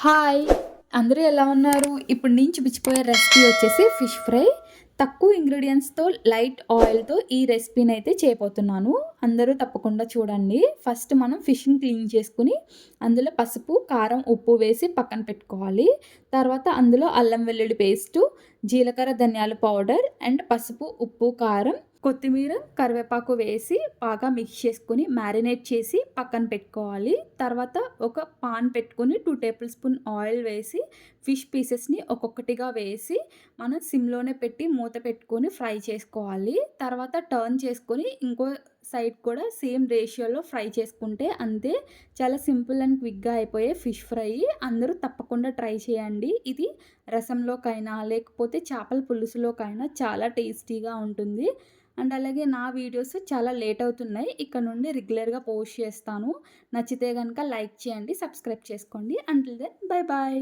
Hi! అందరూ ఎలా ఉన్నారు? ఇప్పుడు నేను చూపించబోయే రెసిపీ వచ్చేసి ఫిష్ ఫ్రై. తక్కువ ఇంగ్రీడియెంట్స్‌తో లైట్ ఆయిల్‌తో ఈ రెసిపీనైతే చేయబోతున్నాను. అందరూ తప్పకుండా చూడండి. ఫస్ట్ మనం ఫిష్‌ని క్లీన్ చేసుకొని, అందులో పసుపు, కారం, ఉప్పు వేసి పక్కన పెట్టుకోవాలి. తర్వాత అందులో అల్లం వెల్లుల్లి పేస్టు, జీలకర్ర, ధనియాల పౌడర్ అండ్ పసుపు, ఉప్పు, కారం, కొత్తిమీర, కరివేపాకు వేసి బాగా మిక్స్ చేసుకొని మ్యారినేట్ చేసి పక్కన పెట్టుకోవాలి. తర్వాత ఒక పాన్ పెట్టుకొని 2 టేబుల్ స్పూన్ ఆయిల్ వేసి ఫిష్ పీసెస్‌ని ఒక్కొక్కటిగా వేసి మనం సిమ్‌లోనే పెట్టి మూత పెట్టుకొని ఫ్రై చేసుకోవాలి. తర్వాత టర్న్ చేసుకొని ఇంకో సైడ్ కూడా సేమ్ రేషియోలో ఫ్రై చేసుకుంటే అంతే. చాలా సింపుల్ అండ్ క్విక్‌గా అయిపోయే ఫిష్ ఫ్రై. అందరూ తప్పకుండా ట్రై చేయండి. ఇది రసంలోకైనా లేకపోతే చేపల పులుసులోకైనా చాలా టేస్టీగా ఉంటుంది. అండ్ అలాగే నా వీడియోస్ చాలా లేట్ అవుతున్నాయి. ఇక నుండి రెగ్యులర్‌గా పోస్ట్ చేస్తాను. నచ్చితే గనుక లైక్ చేయండి, సబ్స్క్రైబ్ చేసుకోండి. Until then bye bye.